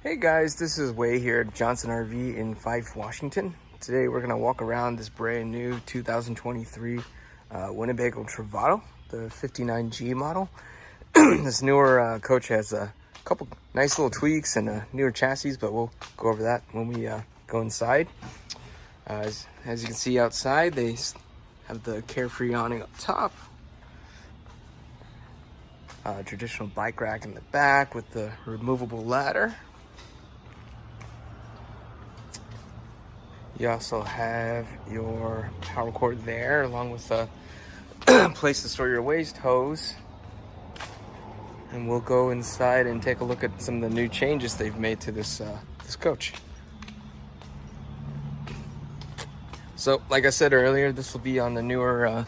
Hey guys, this is Way here at Johnson RV in Fife, Washington. Today we're going to walk around this brand new 2023 Winnebago Travato, the 59G model. This newer coach has a couple nice little tweaks and a newer chassis, but we'll go over that when we go inside. As you can see outside, they have the Carefree awning up top. Traditional bike rack in the back with the removable ladder. You also have your power cord there, along with a place to store your waste hose. And we'll go inside and take a look at some of the new changes they've made to this coach. So, like I said earlier, this will be on the newer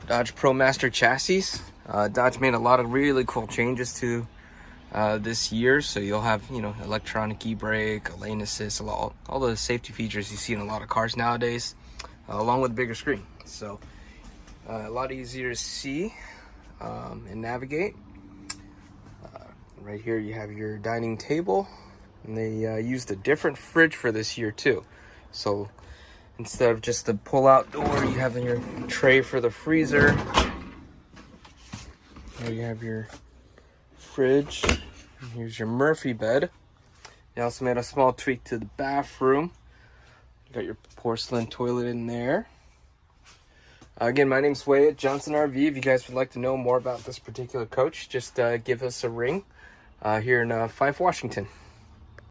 Dodge ProMaster chassis. Dodge made a lot of really cool changes to this year, so you'll have electronic e-brake, lane assist, all the safety features you see in a lot of cars nowadays, along with a bigger screen. So a lot easier to see and navigate. Right here you have your dining table, and they used a different fridge for this year too. So instead of just the pull-out door, you have your tray for the freezer. Here you have your fridge. And here's your Murphy bed. They also made a small tweak to the bathroom. You got your porcelain toilet in there. Again, my name's Way at Johnson RV. If you guys would like to know more about this particular coach, just give us a ring here in Fife, Washington.